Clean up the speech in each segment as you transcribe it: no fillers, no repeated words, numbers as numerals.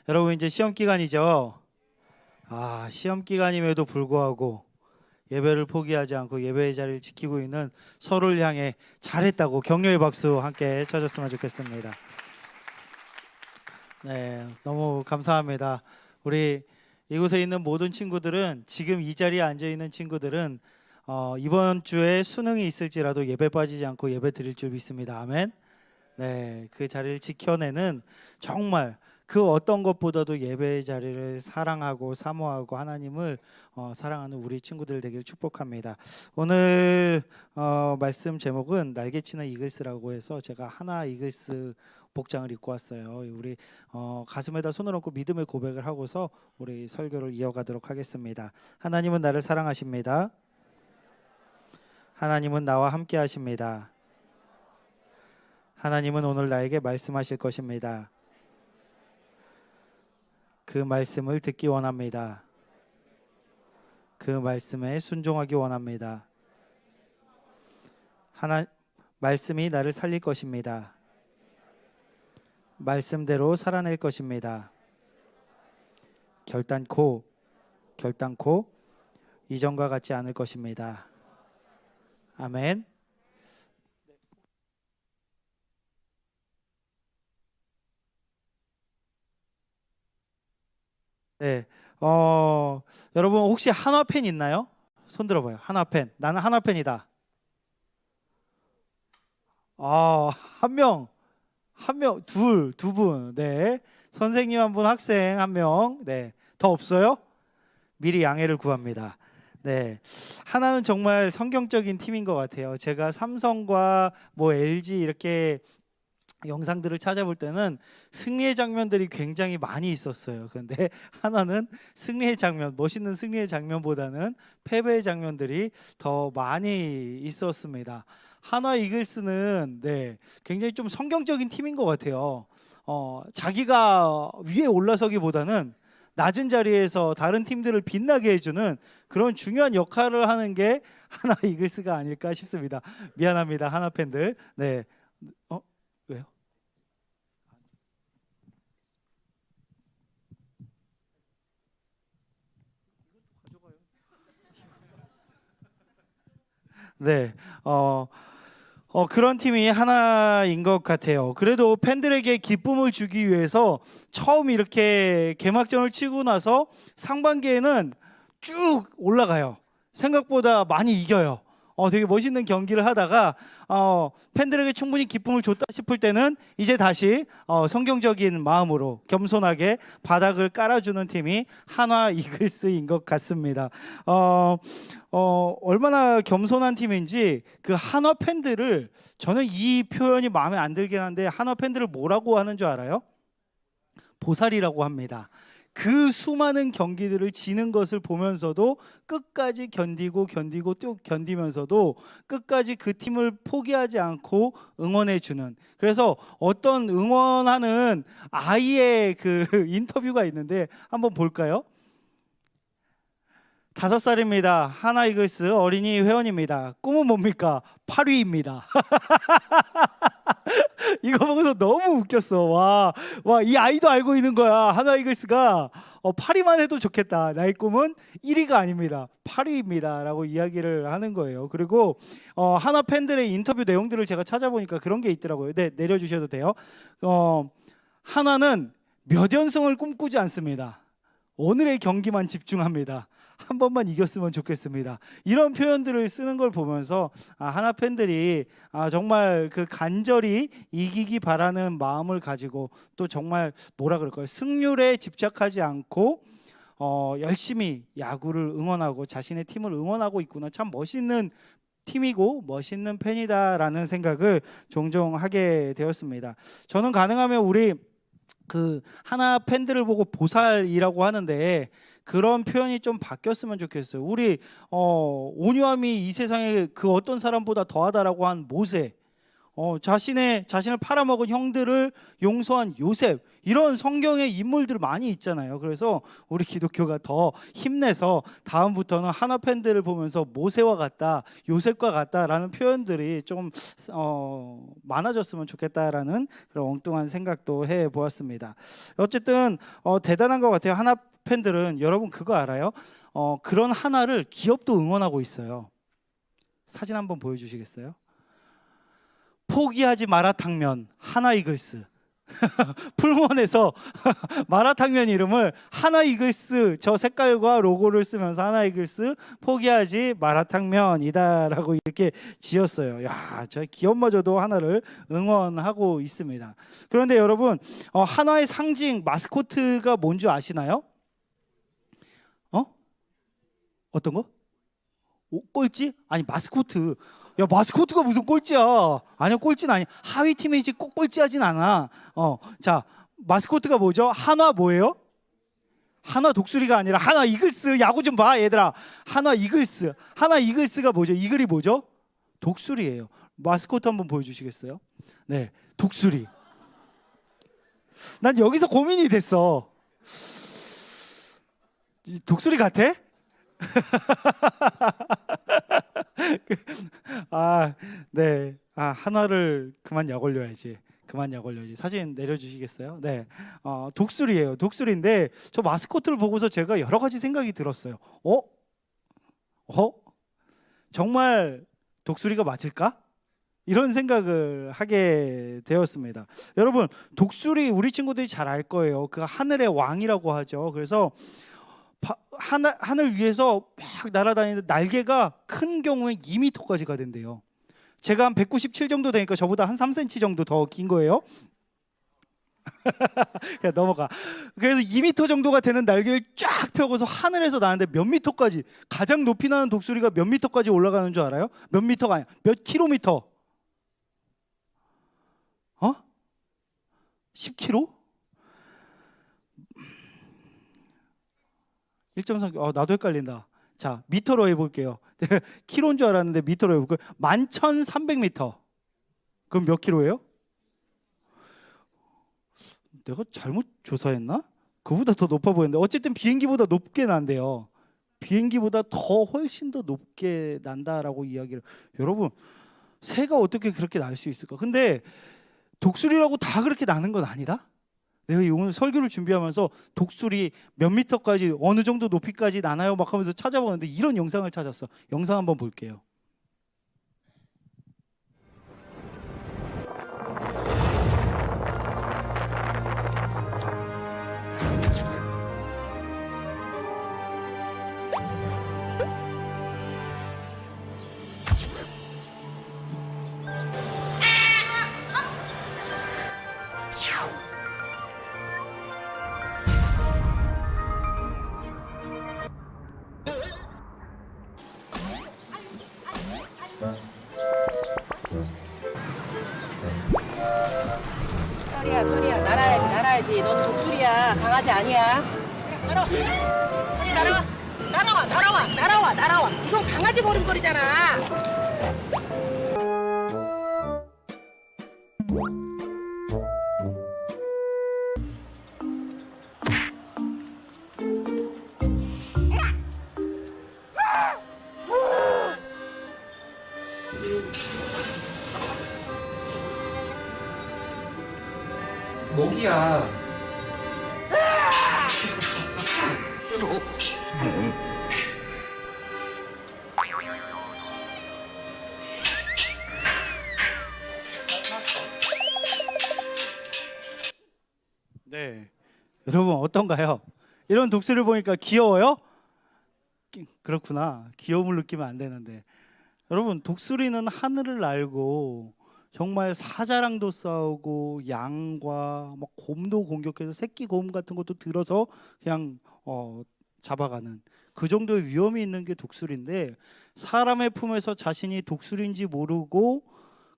여러분 이제 시험 기간이죠. 시험 기간임에도 불구하고 예배를 포기하지 않고 예배의 자리를 지키고 있는 서로를 향해 잘했다고 격려의 박수 함께 쳐줬으면 좋겠습니다. 네, 너무 감사합니다. 우리 이곳에 있는 모든 친구들은, 지금 이 자리에 앉아 있는 친구들은 이번 주에 수능이 있을지라도 예배 빠지지 않고 예배 드릴 줄 믿습니다. 아멘. 네, 그 자리를 지켜내는, 정말 그 어떤 것보다도 예배의 자리를 사랑하고 사모하고 하나님을 사랑하는 우리 친구들 되길 축복합니다. 오늘 말씀 제목은 날개치는 이글스라고 해서 제가 하나 이글스 복장을 입고 왔어요. 우리 가슴에다 손을 얹고 믿음의 고백을 하고서 우리 설교를 이어가도록 하겠습니다. 하나님은 나를 사랑하십니다. 하나님은 나와 함께 하십니다. 하나님은 오늘 나에게 말씀하실 것입니다. 그 말씀을 듣기 원합니다. 그 말씀에 순종하기 원합니다. 말씀이 나를 살릴 것입니다. 말씀대로 살아낼 것입니다. 결단코 이전과 같지 않을 것입니다. 아멘. 네, 여러분 혹시 한화팬 있나요? 손 들어봐요. 한화팬. 나는 한화팬이다. 한 명, 두 분. 네, 선생님 한 분, 학생 한 명. 네, 더 없어요? 미리 양해를 구합니다. 네, 하나는 정말 성경적인 팀인 것 같아요. 제가 삼성과 LG 이렇게 영상들을 찾아볼 때는 승리의 장면들이 굉장히 많이 있었어요. 그런데 하나는 승리의 장면, 멋있는 승리의 장면보다는 패배의 장면들이 더 많이 있었습니다. 한화 이글스는 굉장히 좀 성경적인 팀인 것 같아요. 자기가 위에 올라서기보다는 낮은 자리에서 다른 팀들을 빛나게 해주는 그런 중요한 역할을 하는 게 한화 이글스가 아닐까 싶습니다. 미안합니다, 한화 팬들. 네, 왜요? 네, 그런 팀이 하나인 것 같아요. 그래도 팬들에게 기쁨을 주기 위해서 처음 이렇게 개막전을 치고 나서 상반기에는 쭉 올라가요. 생각보다 많이 이겨요. 되게 멋있는 경기를 하다가 팬들에게 충분히 기쁨을 줬다 싶을 때는 이제 다시 성경적인 마음으로 겸손하게 바닥을 깔아주는 팀이 한화 이글스인 것 같습니다. 얼마나 겸손한 팀인지 그 한화 팬들을, 저는 이 표현이 마음에 안 들긴 한데 한화 팬들을 뭐라고 하는 줄 알아요? 보살이라고 합니다. 그 수많은 경기들을 지는 것을 보면서도 끝까지 견디고 또 견디면서도 끝까지 그 팀을 포기하지 않고 응원해 주는, 그래서 어떤 응원하는 아이의 그 인터뷰가 있는데 한번 볼까요? 5살입니다. 하나 이글스 어린이 회원입니다. 꿈은 뭡니까? 8위입니다. 이거 보고서 너무 웃겼어. 이 아이도 알고 있는 거야. 하나 이글스가 8위만 해도 좋겠다. 나의 꿈은 1위가 아닙니다. 8위입니다. 라고 이야기를 하는 거예요. 그리고 하나 팬들의 인터뷰 내용들을 제가 찾아보니까 그런 게 있더라고요. 네, 내려주셔도 돼요. 하나는 몇 연승을 꿈꾸지 않습니다. 오늘의 경기만 집중합니다. 한 번만 이겼으면 좋겠습니다. 이런 표현들을 쓰는 걸 보면서 하나 팬들이 정말 그 간절히 이기기 바라는 마음을 가지고, 또 정말 뭐라 그럴까요? 승률에 집착하지 않고 열심히 야구를 응원하고 자신의 팀을 응원하고 있구나. 참 멋있는 팀이고 멋있는 팬이다라는 생각을 종종 하게 되었습니다. 저는 가능하면 우리 그 하나 팬들을 보고 보살이라고 하는데 그런 표현이 좀 바뀌었으면 좋겠어요. 우리 온유함이 이 세상에 그 어떤 사람보다 더하다라고 한 모세, 자신을 팔아먹은 형들을 용서한 요셉, 이런 성경의 인물들 많이 있잖아요. 그래서 우리 기독교가 더 힘내서 다음부터는 하나 팬들을 보면서 모세와 같다, 요셉과 같다라는 표현들이 좀 많아졌으면 좋겠다라는 그런 엉뚱한 생각도 해보았습니다. 어쨌든 대단한 것 같아요. 하나 팬들은. 여러분 그거 알아요? 그런 하나를 기업도 응원하고 있어요. 사진 한번 보여주시겠어요? 포기하지 마라탕면 하나이글스. 풀무원에서 마라탕면 이름을 하나이글스, 저 색깔과 로고를 쓰면서 하나이글스 포기하지 마라탕면이다라고 이렇게 지었어요. 야, 저 기업마저도 하나를 응원하고 있습니다. 그런데 여러분, 하나의 상징 마스코트가 뭔지 아시나요? 어떤 거? 꼴찌? 아니, 마스코트. 야, 마스코트가 무슨 꼴찌야? 아니야, 꼴찌는 아니야. 하위 팀이지 꼭 꼴찌하진 않아. 자, 마스코트가 뭐죠? 한화 뭐예요? 한화 독수리가 아니라 한화 이글스. 야구 좀 봐, 얘들아. 한화 이글스. 한화 이글스가 뭐죠? 이글이 뭐죠? 독수리예요. 마스코트 한번 보여주시겠어요? 네, 독수리. 난 여기서 고민이 됐어. 독수리 같아? 네. 하나를 그만 약 올려야지. 사진 내려주시겠어요? 네. 독수리예요. 독수리인데 저 마스코트를 보고서 제가 여러 가지 생각이 들었어요. 정말 독수리가 맞을까? 이런 생각을 하게 되었습니다. 여러분, 독수리 우리 친구들이 잘 알 거예요. 그 하늘의 왕이라고 하죠. 그래서 하늘 위에서 막 날아다니는데 날개가 큰 경우에 2m까지 가된대요. 제가 한 197 정도 되니까 저보다 한 3cm 정도 더 긴 거예요. 그냥 넘어가. 그래서 2m 정도가 되는 날개를 쫙 펴고서 하늘에서 나는데 몇 미터까지, 가장 높이 나는 독수리가 몇 미터까지 올라가는 줄 알아요? 몇 미터가 아니야, 몇 킬로미터. 10km? 1.3, 나도 헷갈린다. 자, 미터로 해볼게요. 킬로인 줄 알았는데 미터로 해볼게요. 11,300m. 그럼 몇 킬로예요? 내가 잘못 조사했나? 그보다 더 높아 보이는데 어쨌든 비행기보다 높게 난대요. 비행기보다 훨씬 더 높게 난다라고 이야기를. 여러분, 새가 어떻게 그렇게 날 수 있을까? 근데 독수리라고 다 그렇게 나는 건 아니다? 내가 오늘 설교를 준비하면서 독수리 몇 미터까지, 어느 정도 높이까지 나나요? 막 하면서 찾아보는데 이런 영상을 찾았어. 영상 한번 볼게요. 소리야, 날아야지. 넌 독수리야, 강아지 아니야. 날아와. 소리 날아와. 이건 강아지 걸음걸이잖아. 모기야. 네, 여러분 어떤가요? 이런 독수리를 보니까 귀여워요? 그렇구나. 귀여움을 느끼면 안 되는데. 여러분, 독수리는 하늘을 날고 정말 사자랑도 싸우고 양과 막 곰도 공격해서 새끼 곰 같은 것도 들어서 그냥 잡아가는 그 정도의 위험이 있는 게 독수리인데, 사람의 품에서 자신이 독수리인지 모르고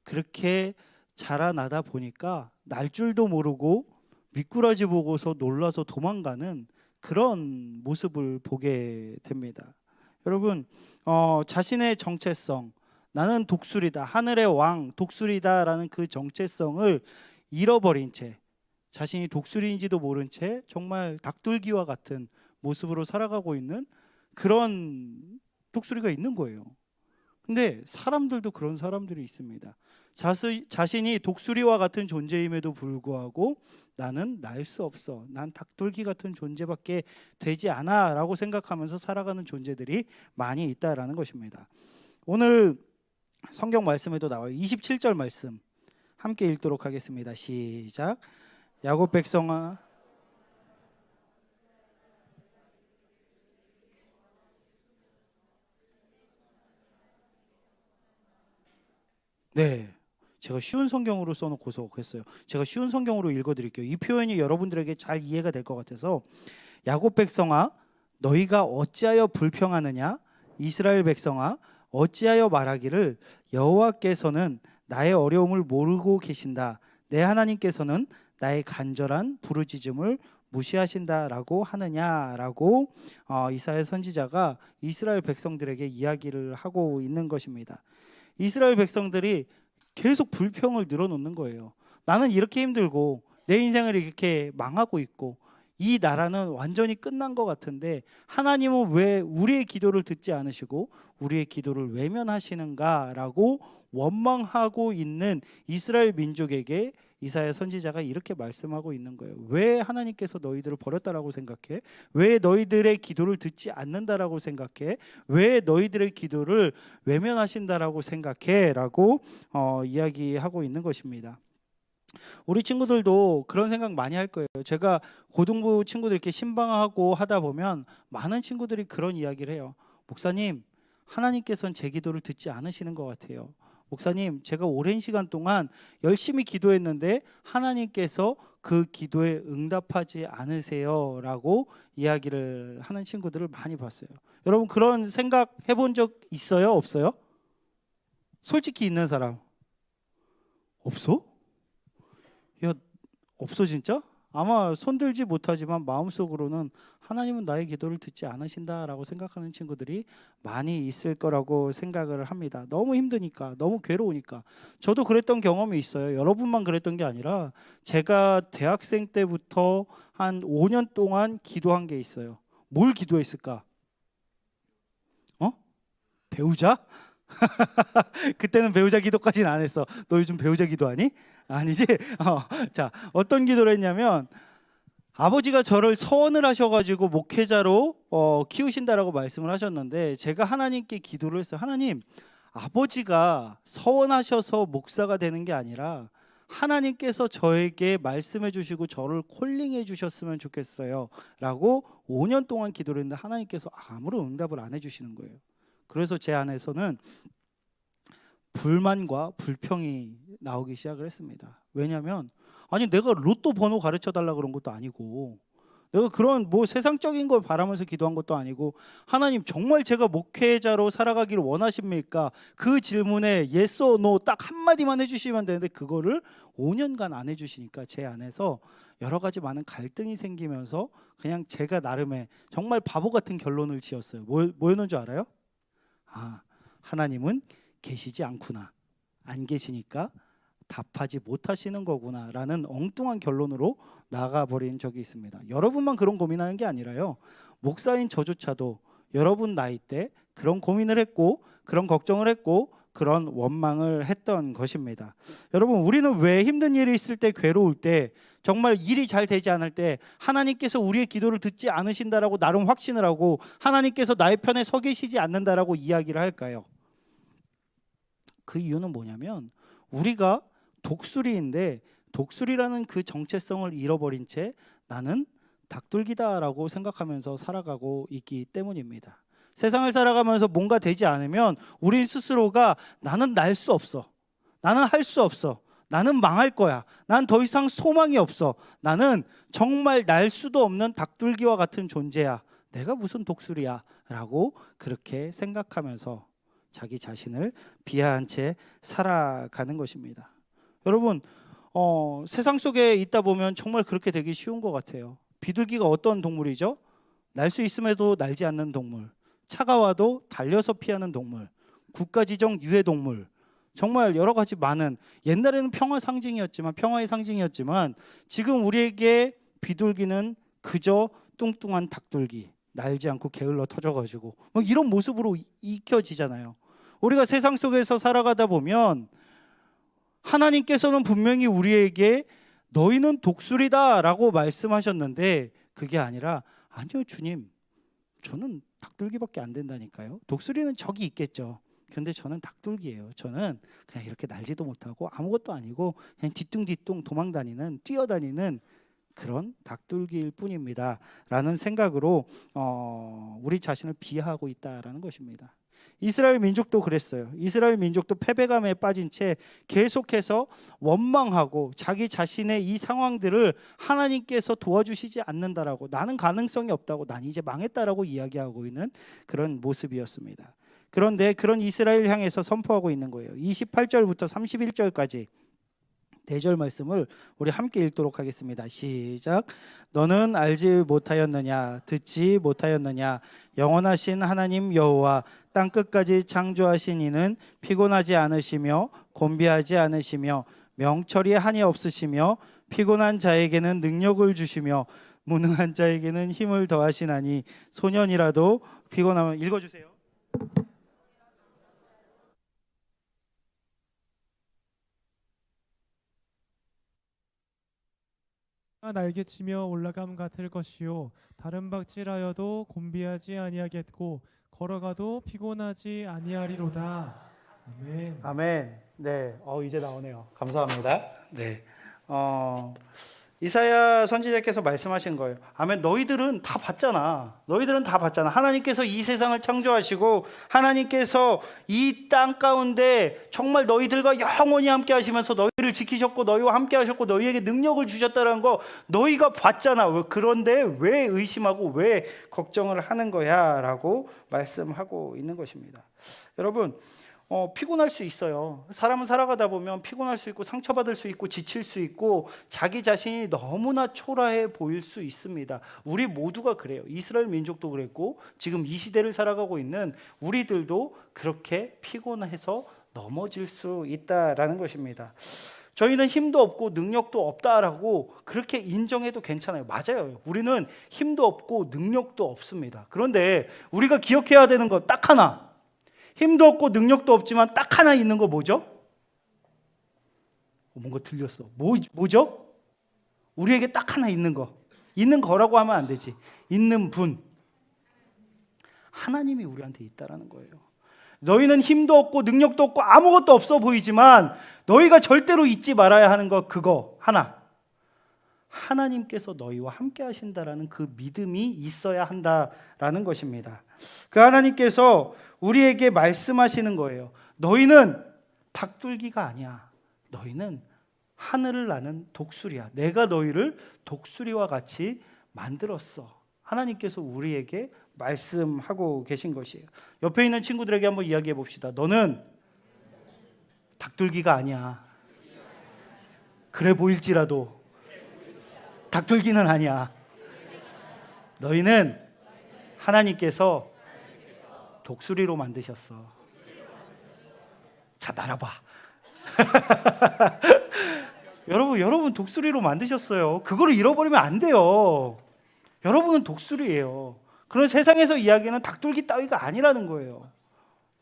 그렇게 자라나다 보니까 날 줄도 모르고 미꾸라지 보고서 놀라서 도망가는 그런 모습을 보게 됩니다. 여러분, 자신의 정체성, 나는 독수리다, 하늘의 왕 독수리다라는 그 정체성을 잃어버린 채, 자신이 독수리인지도 모른 채 정말 닭둘기와 같은 모습으로 살아가고 있는 그런 독수리가 있는 거예요. 근데 사람들도 그런 사람들이 있습니다. 자신이 독수리와 같은 존재임에도 불구하고 나는 날 수 없어, 난 닭둘기 같은 존재밖에 되지 않아 라고 생각하면서 살아가는 존재들이 많이 있다라는 것입니다. 오늘 성경 말씀에도 나와요. 27절 말씀 함께 읽도록 하겠습니다. 시작. 야곱 백성아, 네, 제가 쉬운 성경으로 써놓고서 했어요. 제가 쉬운 성경으로 읽어드릴게요. 이 표현이 여러분들에게 잘 이해가 될 것 같아서. 야곱 백성아, 너희가 어찌하여 불평하느냐? 이스라엘 백성아, 어찌하여 말하기를 여호와께서는 나의 어려움을 모르고 계신다, 내 하나님께서는 나의 간절한 부르짖음을 무시하신다라고 하느냐라고 이사야 선지자가 이스라엘 백성들에게 이야기를 하고 있는 것입니다. 이스라엘 백성들이 계속 불평을 늘어놓는 거예요. 나는 이렇게 힘들고 내 인생을 이렇게 망하고 있고 이 나라는 완전히 끝난 것 같은데 하나님은 왜 우리의 기도를 듣지 않으시고 우리의 기도를 외면하시는가라고 원망하고 있는 이스라엘 민족에게 이사야 선지자가 이렇게 말씀하고 있는 거예요. 왜 하나님께서 너희들을 버렸다라고 생각해? 왜 너희들의 기도를 듣지 않는다라고 생각해? 왜 너희들의 기도를 외면하신다라고 생각해? 라고 이야기하고 있는 것입니다. 우리 친구들도 그런 생각 많이 할 거예요. 제가 고등부 친구들 이렇게 신방하고 하다 보면 많은 친구들이 그런 이야기를 해요. 목사님, 하나님께서는 제 기도를 듣지 않으시는 것 같아요. 목사님, 제가 오랜 시간 동안 열심히 기도했는데 하나님께서 그 기도에 응답하지 않으세요 라고 이야기를 하는 친구들을 많이 봤어요. 여러분, 그런 생각 해본 적 있어요? 없어요? 솔직히 있는 사람 없어? 야, 없어 진짜? 아마 손들지 못하지만 마음속으로는 하나님은 나의 기도를 듣지 않으신다라고 생각하는 친구들이 많이 있을 거라고 생각을 합니다. 너무 힘드니까, 너무 괴로우니까. 저도 그랬던 경험이 있어요. 여러분만 그랬던 게 아니라 제가 대학생 때부터 한 5년 동안 기도한 게 있어요. 뭘 기도했을까? 배우자? 그때는 배우자 기도까지는 안 했어. 너 요즘 배우자 기도하니? 아니지? 자, 어떤 기도를 했냐면 아버지가 저를 서원을 하셔가지고 목회자로 키우신다라고 말씀을 하셨는데 제가 하나님께 기도를 했어요. 하나님, 아버지가 서원하셔서 목사가 되는 게 아니라 하나님께서 저에게 말씀해 주시고 저를 콜링해 주셨으면 좋겠어요 라고 5년 동안 기도를 했는데 하나님께서 아무런 응답을 안 해주시는 거예요. 그래서 제 안에서는 불만과 불평이 나오기 시작을 했습니다. 왜냐하면 아니 내가 로또 번호 가르쳐 달라 그런 것도 아니고 내가 그런 뭐 세상적인 걸 바라면서 기도한 것도 아니고 하나님 정말 제가 목회자로 살아가기를 원하십니까? 그 질문에 yes or no 딱 한마디만 해주시면 되는데 그거를 5년간 안 해주시니까 제 안에서 여러 가지 많은 갈등이 생기면서 그냥 제가 나름의 정말 바보 같은 결론을 지었어요. 뭐였는 줄 알아요? 하나님은 계시지 않구나, 안 계시니까 답하지 못하시는 거구나 라는 엉뚱한 결론으로 나가버린 적이 있습니다. 여러분만 그런 고민하는 게 아니라요, 목사인 저조차도 여러분 나이 때 그런 고민을 했고 그런 걱정을 했고 그런 원망을 했던 것입니다. 여러분, 우리는 왜 힘든 일이 있을 때, 괴로울 때, 정말 일이 잘 되지 않을 때 하나님께서 우리의 기도를 듣지 않으신다라고 나름 확신을 하고 하나님께서 나의 편에 서 계시지 않는다라고 이야기를 할까요? 그 이유는 뭐냐면 우리가 독수리인데 독수리라는 그 정체성을 잃어버린 채 나는 닭둘기다라고 생각하면서 살아가고 있기 때문입니다. 세상을 살아가면서 뭔가 되지 않으면 우리 스스로가 나는 날 수 없어, 나는 할 수 없어, 나는 망할 거야, 난 더 이상 소망이 없어, 나는 정말 날 수도 없는 닭둘기와 같은 존재야, 내가 무슨 독수리야 라고 그렇게 생각하면서 자기 자신을 비하한 채 살아가는 것입니다. 여러분, 세상 속에 있다 보면 정말 그렇게 되기 쉬운 것 같아요. 비둘기가 어떤 동물이죠? 날 수 있음에도 날지 않는 동물, 차가워도 달려서 피하는 동물, 국가지정 유해동물, 정말 여러 가지 많은, 옛날에는 평화 상징이었지만, 평화의 상징이었지만 지금 우리에게 비둘기는 그저 뚱뚱한 닭둘기, 날지 않고 게을러 터져가지고 뭐 이런 모습으로 익혀지잖아요. 우리가 세상 속에서 살아가다 보면 하나님께서는 분명히 우리에게 너희는 독수리다라고 말씀하셨는데, 그게 아니라 아니요 주님, 저는 닭둘기밖에 안 된다니까요. 독수리는 저기 있겠죠. 그런데 저는 닭둘기예요. 저는 그냥 이렇게 날지도 못하고 아무것도 아니고 그냥 뒤뚱뒤뚱 도망다니는, 뛰어다니는 그런 닭둘기일 뿐입니다 라는 생각으로 우리 자신을 비하하고 있다라는 것입니다. 이스라엘 민족도 그랬어요. 이스라엘 민족도 패배감에 빠진 채 계속해서 원망하고 자기 자신의 이 상황들을 하나님께서 도와주시지 않는다라고, 나는 가능성이 없다고, 난 이제 망했다라고 이야기하고 있는 그런 모습이었습니다. 그런데 그런 이스라엘 향해서 선포하고 있는 거예요. 28절부터 31절까지 4절 말씀을 우리 함께 읽도록 하겠습니다. 시작. 너는 알지 못하였느냐, 듣지 못하였느냐, 영원하신 하나님 여호와 땅 끝까지 창조하신 이는 피곤하지 않으시며 곤비하지 않으시며 명철이 한이 없으시며 피곤한 자에게는 능력을 주시며 무능한 자에게는 힘을 더하시나니 소년이라도 피곤하면, 읽어주세요. 날개치며 올라감 같을 것이요 다른 박질하여도 곤비하지 아니하겠고 걸어가도 피곤하지 아니하리로다. 아멘. 아멘. 네, 이제 나오네요. 감사합니다. 네, 이사야 선지자께서 말씀하신 거예요. 아멘. 너희들은 다 봤잖아. 너희들은 다 봤잖아. 하나님께서 이 세상을 창조하시고 하나님께서 이 땅 가운데 정말 너희들과 영원히 함께 하시면서 너희를 지키셨고 너희와 함께 하셨고 너희에게 능력을 주셨다는 거 너희가 봤잖아. 그런데 왜 의심하고 왜 걱정을 하는 거야? 라고 말씀하고 있는 것입니다. 여러분, 피곤할 수 있어요. 사람은 살아가다 보면 피곤할 수 있고 상처받을 수 있고 지칠 수 있고 자기 자신이 너무나 초라해 보일 수 있습니다. 우리 모두가 그래요. 이스라엘 민족도 그랬고 지금 이 시대를 살아가고 있는 우리들도 그렇게 피곤해서 넘어질 수 있다라는 것입니다. 저희는 힘도 없고 능력도 없다라고 그렇게 인정해도 괜찮아요. 맞아요. 우리는 힘도 없고 능력도 없습니다. 그런데 우리가 기억해야 되는 건 딱 하나, 힘도 없고 능력도 없지만 딱 하나 있는 거 뭐죠? 뭔가 들렸어. 뭐죠? 우리에게 딱 하나 있는 거. 있는 거라고 하면 안 되지. 있는 분. 하나님이 우리한테 있다라는 거예요. 너희는 힘도 없고 능력도 없고 아무것도 없어 보이지만 너희가 절대로 잊지 말아야 하는 거, 그거 하나. 하나님께서 너희와 함께 하신다라는 그 믿음이 있어야 한다라는 것입니다. 그 하나님께서 우리에게 말씀하시는 거예요. 너희는 닭둘기가 아니야. 너희는 하늘을 나는 독수리야. 내가 너희를 독수리와 같이 만들었어. 하나님께서 우리에게 말씀하고 계신 것이에요. 옆에 있는 친구들에게 한번 이야기해 봅시다. 너는 닭둘기가 아니야. 그래 보일지라도 닭둘기는 아니야. 너희는 하나님께서 독수리로 만드셨어. 자, 날아봐. 여러분 독수리로 만드셨어요. 그거를 잃어버리면 안 돼요. 여러분은 독수리예요. 그런 세상에서 이야기는 닭둘기 따위가 아니라는 거예요.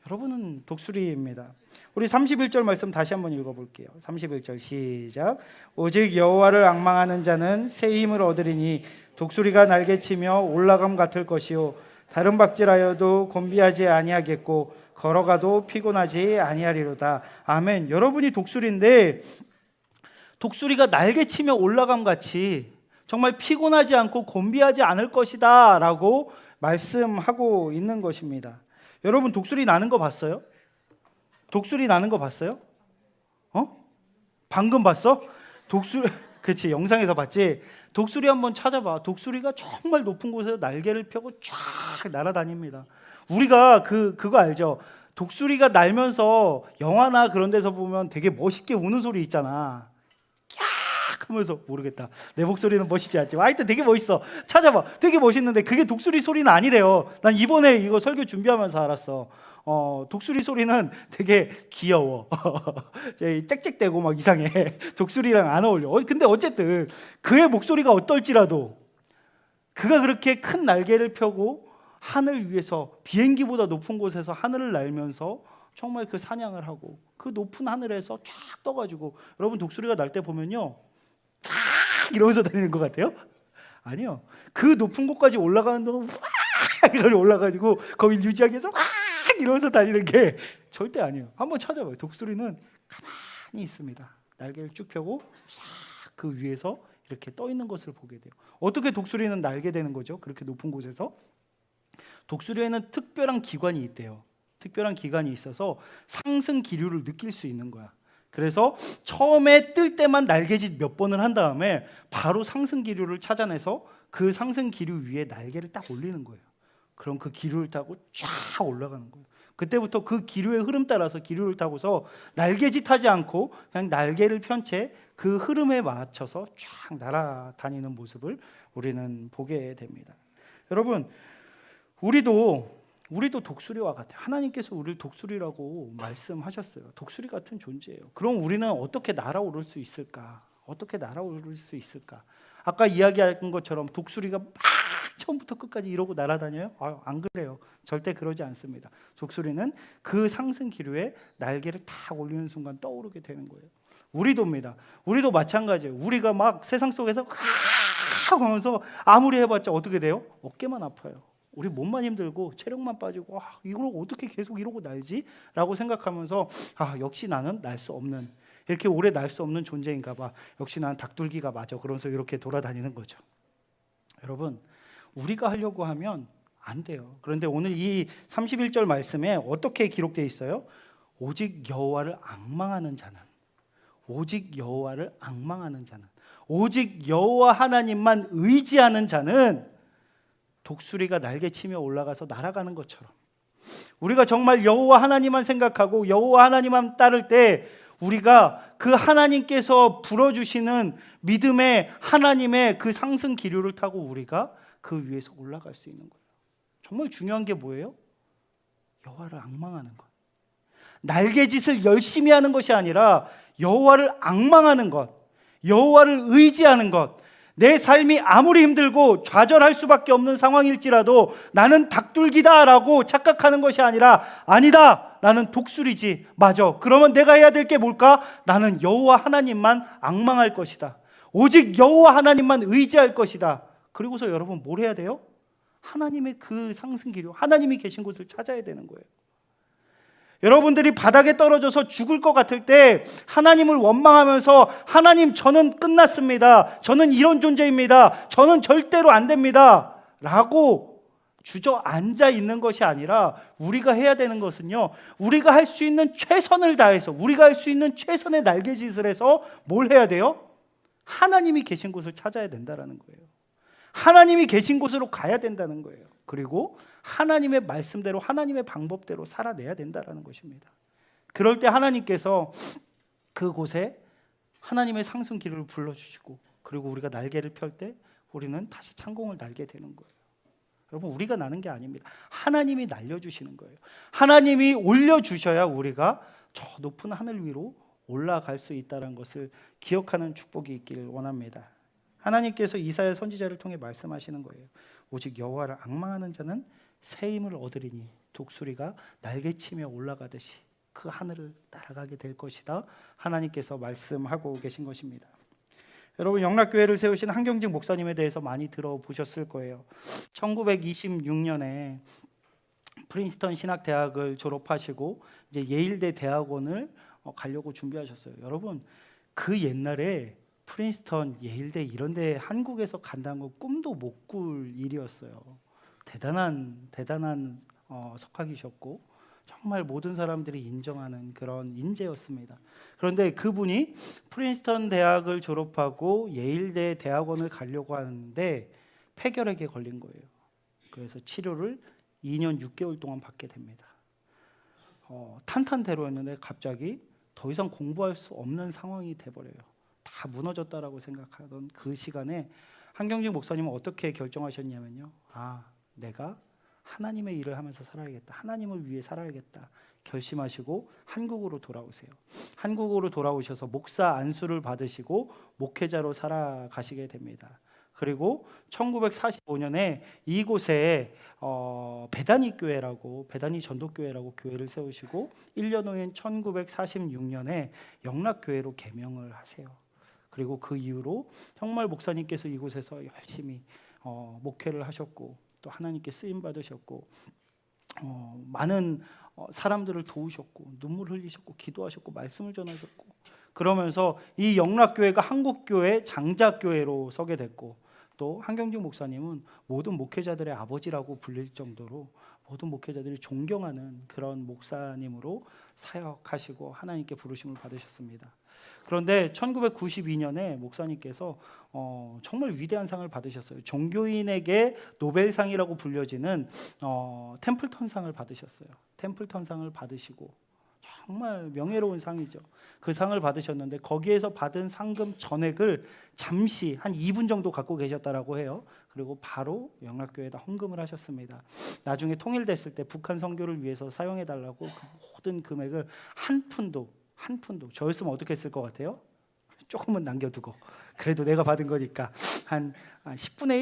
여러분은 독수리입니다. 우리 31절 말씀 다시 한번 읽어볼게요. 31절 시작. 오직 여호와를 앙망하는 자는 새 힘을 얻으리니 독수리가 날개치며 올라감 같을 것이요 다른 박질하여도 곤비하지 아니하겠고 걸어가도 피곤하지 아니하리로다. 아멘. 여러분이 독수리인데 독수리가 날개치며 올라감 같이 정말 피곤하지 않고 곤비하지 않을 것이다 라고 말씀하고 있는 것입니다. 여러분 독수리 나는 거 봤어요? 독수리 나는 거 봤어요? 방금 봤어? 독수리, 그치, 영상에서 봤지? 독수리 한번 찾아봐. 독수리가 정말 높은 곳에서 날개를 펴고 쫙 날아다닙니다. 우리가 그거 알죠? 독수리가 날면서 영화나 그런 데서 보면 되게 멋있게 우는 소리 있잖아. 깍 하면서, 모르겠다. 내 목소리는 멋있지 않지. 하여튼 되게 멋있어. 찾아봐. 되게 멋있는데 그게 독수리 소리는 아니래요. 난 이번에 이거 설교 준비하면서 알았어. 독수리 소리는 되게 귀여워. 짹짹대고 막 이상해. 독수리랑 안 어울려. 근데 어쨌든 그의 목소리가 어떨지라도 그가 그렇게 큰 날개를 펴고 하늘 위에서 비행기보다 높은 곳에서 하늘을 날면서 정말 그 사냥을 하고 그 높은 하늘에서 쫙 떠가지고, 여러분 독수리가 날 때 보면요 쫙 이러면서 다니는 것 같아요? 아니요. 그 높은 곳까지 올라가는 동안 확 올라가지고 거기 유지하기 위해서 확 이러면서 다니는 게 절대 아니에요. 한번 찾아봐요. 독수리는 가만히 있습니다. 날개를 쭉 펴고 싹 그 위에서 이렇게 떠 있는 것을 보게 돼요. 어떻게 독수리는 날게 되는 거죠? 그렇게 높은 곳에서? 독수리에는 특별한 기관이 있대요. 특별한 기관이 있어서 상승 기류를 느낄 수 있는 거야. 그래서 처음에 뜰 때만 날개짓 몇 번을 한 다음에 바로 상승 기류를 찾아내서 그 상승 기류 위에 날개를 딱 올리는 거예요. 그럼 그 기류를 타고 쫙 올라가는 거예요. 그때부터 그 기류의 흐름 따라서 기류를 타고서 날개짓하지 않고 그냥 날개를 편 채 그 흐름에 맞춰서 쫙 날아다니는 모습을 우리는 보게 됩니다. 여러분, 우리도 독수리와 같아요. 하나님께서 우리를 독수리라고 말씀하셨어요. 독수리 같은 존재예요. 그럼 우리는 어떻게 날아오를 수 있을까? 어떻게 날아오를 수 있을까? 아까 이야기한 것처럼 독수리가 막 처음부터 끝까지 이러고 날아다녀요? 안 그래요. 절대 그러지 않습니다. 독수리는 그 상승 기류에 날개를 탁 올리는 순간 떠오르게 되는 거예요. 우리도입니다. 우리도 마찬가지예요. 우리가 막 세상 속에서 하면서 아무리 해봤자 어떻게 돼요? 어깨만 아파요. 우리 몸만 힘들고 체력만 빠지고 이걸 어떻게 계속 이러고 날지? 라고 생각하면서 역시 나는 날 수 없는, 이렇게 오래 날 수 없는 존재인가 봐. 역시 난 닭둘기가 맞아. 그러면서 이렇게 돌아다니는 거죠. 여러분, 우리가 하려고 하면 안 돼요. 그런데 오늘 이 31절 말씀에 어떻게 기록되어 있어요? 오직 여호와를 앙망하는 자는, 오직 여호와를 앙망하는 자는, 오직 여호와 하나님만 의지하는 자는 독수리가 날개치며 올라가서 날아가는 것처럼, 우리가 정말 여호와 하나님만 생각하고 여호와 하나님만 따를 때 우리가 그 하나님께서 불어주시는 믿음의 하나님의 그 상승 기류를 타고 우리가 그 위에서 올라갈 수 있는 거예요. 정말 중요한 게 뭐예요? 여호와를 앙망하는 것. 날개짓을 열심히 하는 것이 아니라 여호와를 앙망하는 것, 여호와를 의지하는 것. 내 삶이 아무리 힘들고 좌절할 수밖에 없는 상황일지라도 나는 닭둘기다라고 착각하는 것이 아니라, 아니다, 나는 독수리지. 맞아. 그러면 내가 해야 될 게 뭘까? 나는 여호와 하나님만 앙망할 것이다. 오직 여호와 하나님만 의지할 것이다. 그리고서 여러분 뭘 해야 돼요? 하나님의 그 상승기류, 하나님이 계신 곳을 찾아야 되는 거예요. 여러분들이 바닥에 떨어져서 죽을 것 같을 때 하나님을 원망하면서, 하나님 저는 끝났습니다, 저는 이런 존재입니다, 저는 절대로 안 됩니다 라고 주저앉아 있는 것이 아니라, 우리가 해야 되는 것은요, 우리가 할 수 있는 최선을 다해서, 우리가 할 수 있는 최선의 날개짓을 해서 뭘 해야 돼요? 하나님이 계신 곳을 찾아야 된다는 거예요. 하나님이 계신 곳으로 가야 된다는 거예요. 그리고 하나님의 말씀대로, 하나님의 방법대로 살아내야 된다는 것입니다. 그럴 때 하나님께서 그곳에 하나님의 상승 기류를 불러주시고, 그리고 우리가 날개를 펼 때 우리는 다시 창공을 날게 되는 거예요. 여러분, 우리가 나는 게 아닙니다. 하나님이 날려주시는 거예요. 하나님이 올려주셔야 우리가 저 높은 하늘 위로 올라갈 수 있다는 것을 기억하는 축복이 있기를 원합니다. 하나님께서 이사야 선지자를 통해 말씀하시는 거예요. 오직 여호와를 앙망하는 자는 새 힘을 얻으리니 독수리가 날개치며 올라가듯이 그 하늘을 날아가게 될 것이다. 하나님께서 말씀하고 계신 것입니다. 여러분, 영락교회를 세우신 한경직 목사님에 대해서 많이 들어보셨을 거예요. 1926년에 프린스턴 신학대학을 졸업하시고 이제 예일대 대학원을 가려고 준비하셨어요. 여러분, 그 옛날에 프린스턴, 예일대 이런 데 한국에서 간다는 건 꿈도 못 꿀 일이었어요. 대단한 석학이셨고 정말 모든 사람들이 인정하는 그런 인재였습니다. 그런데 그분이 프린스턴 대학을 졸업하고 예일대 대학원을 가려고 하는데 폐결핵에 걸린 거예요. 그래서 치료를 2년 6개월 동안 받게 됩니다. 탄탄대로였는데 갑자기 더 이상 공부할 수 없는 상황이 돼버려요. 다 무너졌다라고 생각하던 그 시간에 한경직 목사님은 어떻게 결정하셨냐면요, 내가 하나님의 일을 하면서 살아야겠다. 하나님을 위해 살아야겠다. 결심하시고 한국으로 돌아오세요. 한국으로 돌아오셔서 목사 안수를 받으시고 목회자로 살아가시게 됩니다. 그리고 1945년에 이곳에 베다니 교회라고, 베다니 전도교회라고 교회를 세우시고 1년 후인 1946년에 영락교회로 개명을 하세요. 그리고 그 이후로 정말 목사님께서 이곳에서 열심히 목회를 하셨고 또 하나님께 쓰임 받으셨고 많은 사람들을 도우셨고 눈물 흘리셨고 기도하셨고 말씀을 전하셨고, 그러면서 이 영락교회가 한국교회 장자교회로 서게 됐고, 또 한경직 목사님은 모든 목회자들의 아버지라고 불릴 정도로 모든 목회자들이 존경하는 그런 목사님으로 사역하시고 하나님께 부르심을 받으셨습니다. 그런데 1992년에 목사님께서 정말 위대한 상을 받으셨어요. 종교인에게 노벨상이라고 불려지는 템플턴상을 받으셨어요. 템플턴상을 받으시고 정말 명예로운 상이죠. 그 상을 받으셨는데 거기에서 받은 상금 전액을 잠시 한 2분 정도 갖고 계셨다라고 해요. 그리고 바로 영락교회에다 헌금을 하셨습니다. 나중에 통일됐을 때 북한 선교를 위해서 사용해달라고 그 모든 금액을 한 푼도 저였으면 어떻게 했을 것 같아요? 조금은 남겨두고 그래도 내가 받은 거니까 한 10분의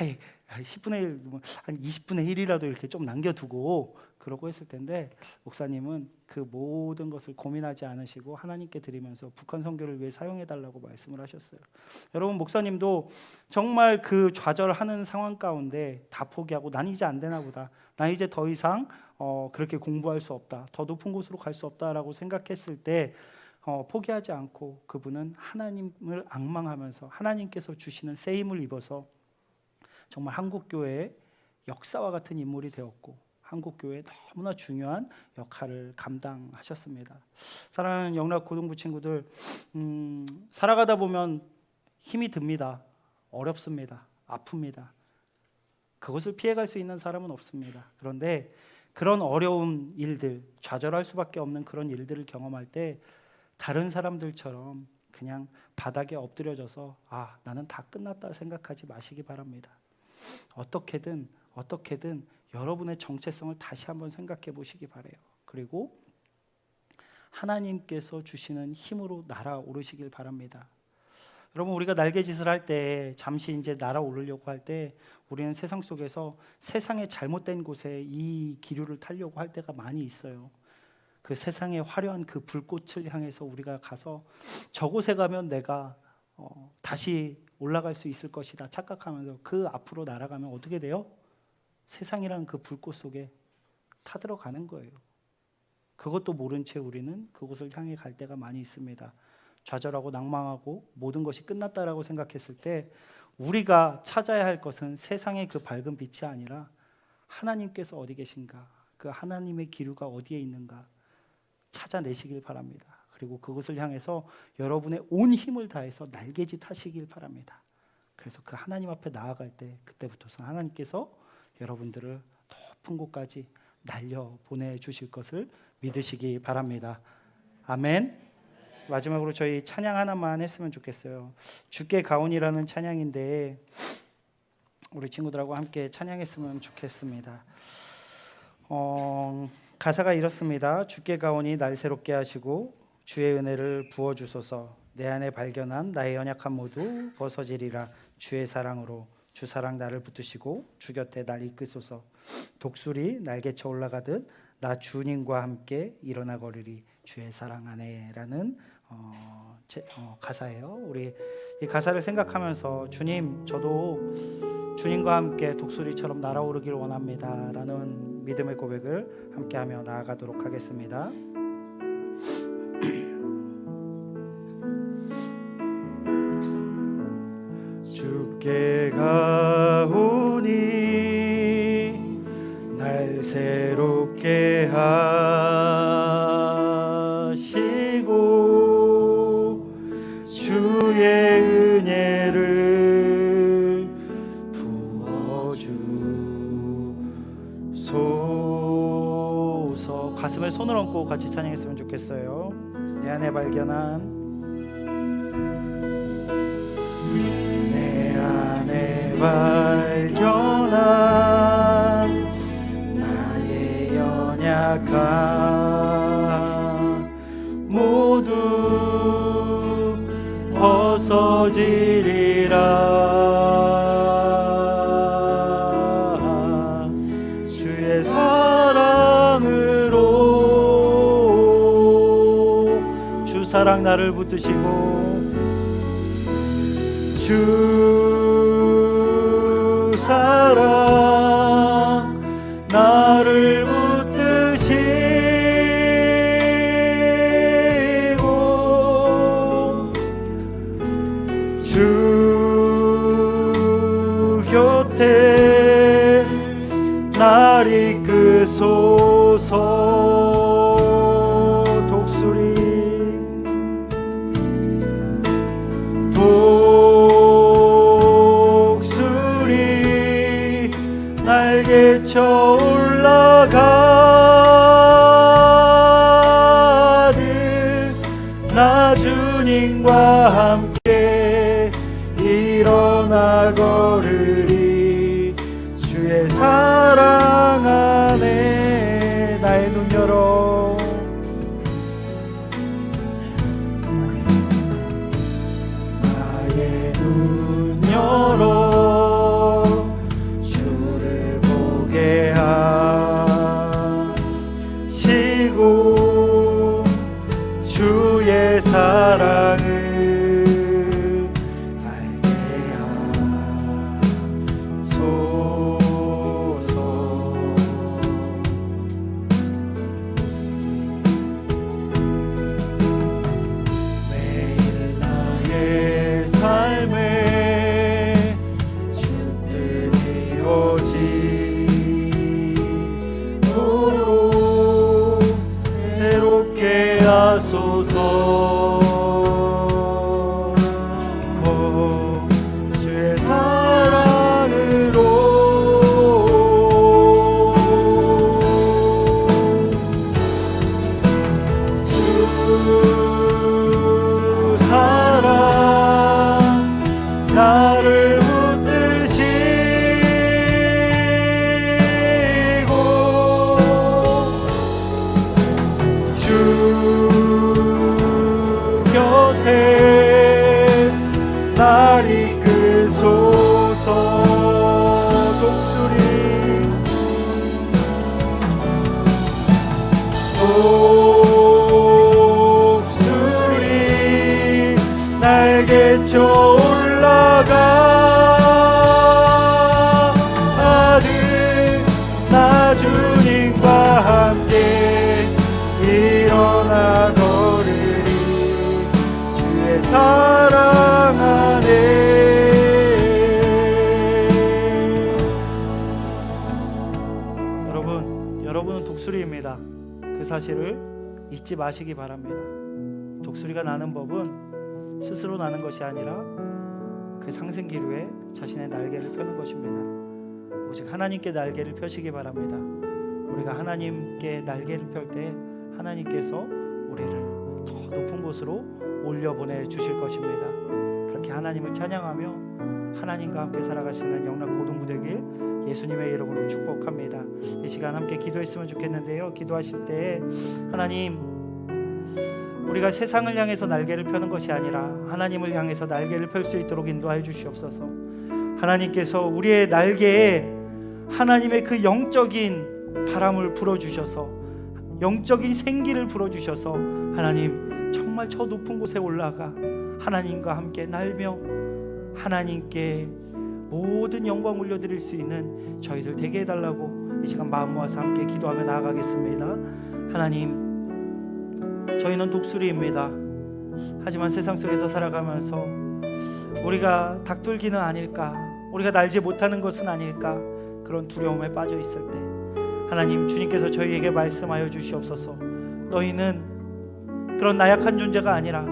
1? 10분의 1, 한 20분의 1이라도 이렇게 좀 남겨두고 그러고 했을 텐데, 목사님은 그 모든 것을 고민하지 않으시고 하나님께 드리면서 북한 선교를 위해 사용해달라고 말씀을 하셨어요. 여러분, 목사님도 정말 그 좌절하는 상황 가운데 다 포기하고 난 이제 안 되나 보다, 난 이제 더 이상 그렇게 공부할 수 없다, 더 높은 곳으로 갈 수 없다라고 생각했을 때 포기하지 않고 그분은 하나님을 앙망하면서 하나님께서 주시는 쓰임을 입어서 정말 한국교회의 역사와 같은 인물이 되었고 한국교회에 너무나 중요한 역할을 감당하셨습니다. 사랑하는 영락 고등부 친구들, 살아가다 보면 힘이 듭니다. 어렵습니다. 아픕니다. 그것을 피해갈 수 있는 사람은 없습니다. 그런데 그런 어려운 일들, 좌절할 수밖에 없는 그런 일들을 경험할 때 다른 사람들처럼 그냥 바닥에 엎드려져서 나는 다 끝났다 생각하지 마시기 바랍니다. 어떻게든 여러분의 정체성을 다시 한번 생각해 보시기 바라요. 그리고 하나님께서 주시는 힘으로 날아오르시길 바랍니다. 여러분, 우리가 날개짓을 할 때 잠시 이제 날아오르려고 할 때 우리는 세상 속에서 세상의 잘못된 곳에 이 기류를 타려고 할 때가 많이 있어요. 그 세상의 화려한 그 불꽃을 향해서 우리가 가서 저곳에 가면 내가 다시 올라갈 수 있을 것이다 착각하면서 그 앞으로 날아가면 어떻게 돼요? 세상이라는 그 불꽃 속에 타들어가는 거예요. 그것도 모른 채 우리는 그곳을 향해 갈 때가 많이 있습니다. 좌절하고 낭망하고 모든 것이 끝났다라고 생각했을 때 우리가 찾아야 할 것은 세상의 그 밝은 빛이 아니라 하나님께서 어디 계신가, 그 하나님의 기류가 어디에 있는가 찾아내시길 바랍니다. 그리고 그것을 향해서 여러분의 온 힘을 다해서 날개짓 하시길 바랍니다. 그래서 그 하나님 앞에 나아갈 때 그때부터서 하나님께서 여러분들을 높은 곳까지 날려 보내주실 것을 믿으시기 바랍니다. 아멘. 마지막으로 저희 찬양 하나만 했으면 좋겠어요. 주께 가온이라는 찬양인데 우리 친구들하고 함께 찬양했으면 좋겠습니다. 가사가 이렇습니다. 주께 가온이 날 새롭게 하시고 주의 은혜를 부어주소서. 내 안에 발견한 나의 연약함 모두 벗어지리라. 주의 사랑으로 주 사랑 나를 붙드시고 주 곁에 날 이끄소서. 독수리 날개쳐 올라가듯 나 주님과 함께 일어나 거리리 주의 사랑 안에라는 가사예요. 우리 이 가사를 생각하면서 주님, 저도 주님과 함께 독수리처럼 날아오르길 원합니다 라는 믿음의 고백을 함께하며 나아가도록 하겠습니다. 주께 가오니 날 새롭게 하시고 주의 은혜를 부어주소서. 가슴에 손을 얹고 같이 찬양했으면 좋겠어요. 내 안에 발견한 발견한 사랑 나를 붙드시고 주 사랑 나를 붙드시고 주 곁에 날 이끄소서. 독수리 날개쳐 올라가듯 나 주님과 함께 일어나 걸으리. 주의 사랑 안에 나의 눈 열어 나의 눈 열어 주를 보게 하시고 주의 사랑을 알게 하소서. 매일 나의 삶에 주 뜻이 이루어지도록 새롭게 하소서. 주의 사랑으로 주 사랑 나를 붙드시고 주 곁에 날 이끄소서. 독수리 날개쳐 올라가듯 나 주님과 함께 일어나 걸으리. 주의 사랑 안에. 여러분은 독수리입니다. 그 사실을 잊지 마시기 바랍니다. 독수리가 나는 법은 스스로 나는 것이 아니라 그 상승기류에 자신의 날개를 펴는 것입니다. 오직 하나님께 날개를 펴시기 바랍니다. 우리가 하나님께 날개를 펼 때 하나님께서 우리를 더 높은 곳으로 올려보내 주실 것입니다. 그렇게 하나님을 찬양하며 하나님과 함께 살아가시는 영락 고등부 되길 예수님의 이름으로 축복합니다. 이 시간 함께 기도했으면 좋겠는데요. 기도하실 때 하나님, 우리가 세상을 향해서 날개를 펴는 것이 아니라 하나님을 향해서 날개를 펼 수 있도록 인도하여 주시옵소서. 하나님께서 우리의 날개에 하나님의 그 영적인 바람을 불어주셔서 영적인 생기를 불어주셔서 하나님 정말 저 높은 곳에 올라가 하나님과 함께 날며 하나님께 모든 영광 올려드릴 수 있는 저희들 되게 해달라고 이 시간 마음 모아서 함께 기도하며 나아가겠습니다. 하나님, 저희는 독수리입니다. 하지만 세상 속에서 살아가면서 우리가 닭둘기는 아닐까, 우리가 날지 못하는 것은 아닐까, 그런 두려움에 빠져 있을 때 하나님, 주님께서 저희에게 말씀하여 주시옵소서. 너희는 그런 나약한 존재가 아니라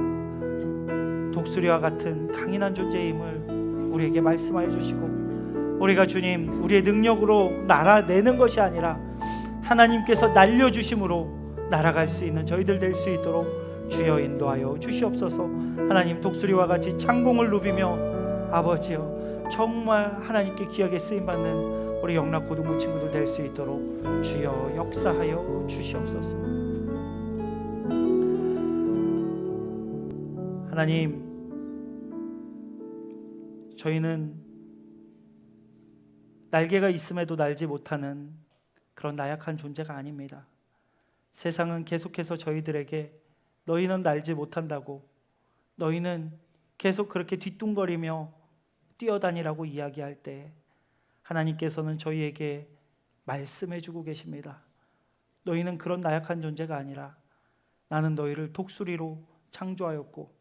독수리와 같은 강인한 존재임을 우리에게 말씀하여 주시고, 우리가 주님 우리의 능력으로 날아내는 것이 아니라 하나님께서 날려주심으로 날아갈 수 있는 저희들 될 수 있도록 주여 인도하여 주시옵소서. 하나님, 독수리와 같이 창공을 누비며 아버지여 정말 하나님께 귀하게 쓰임받는 우리 영락 고등부 친구들 될 수 있도록 주여 역사하여 주시옵소서. 하나님, 저희는 날개가 있음에도 날지 못하는 그런 나약한 존재가 아닙니다. 세상은 계속해서 저희들에게 너희는 날지 못한다고, 너희는 계속 그렇게 뒤뚱거리며 뛰어다니라고 이야기할 때 하나님께서는 저희에게 말씀해 주고 계십니다. 너희는 그런 나약한 존재가 아니라 나는 너희를 독수리로 창조하였고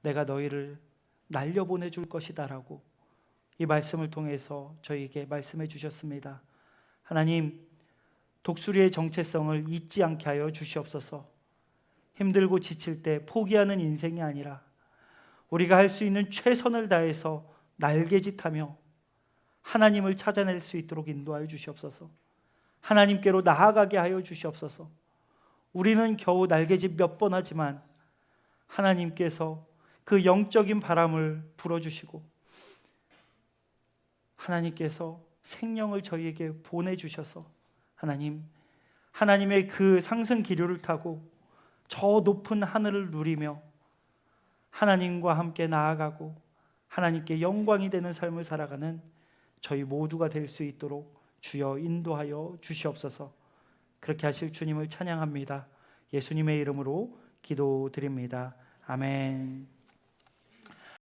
내가 너희를 날려보내 줄 것이다 라고 이 말씀을 통해서 저희에게 말씀해 주셨습니다. 하나님, 독수리의 정체성을 잊지 않게 하여 주시옵소서. 힘들고 지칠 때 포기하는 인생이 아니라 우리가 할 수 있는 최선을 다해서 날개짓하며 하나님을 찾아낼 수 있도록 인도하여 주시옵소서. 하나님께로 나아가게 하여 주시옵소서. 우리는 겨우 날개짓 몇 번 하지만 하나님께서 그 영적인 바람을 불어주시고 하나님께서 생명을 저희에게 보내주셔서 하나님의 그 상승 기류를 타고 저 높은 하늘을 누리며 하나님과 함께 나아가고 하나님께 영광이 되는 삶을 살아가는 저희 모두가 될 수 있도록 주여 인도하여 주시옵소서. 그렇게 하실 주님을 찬양합니다. 예수님의 이름으로 기도드립니다. 아멘.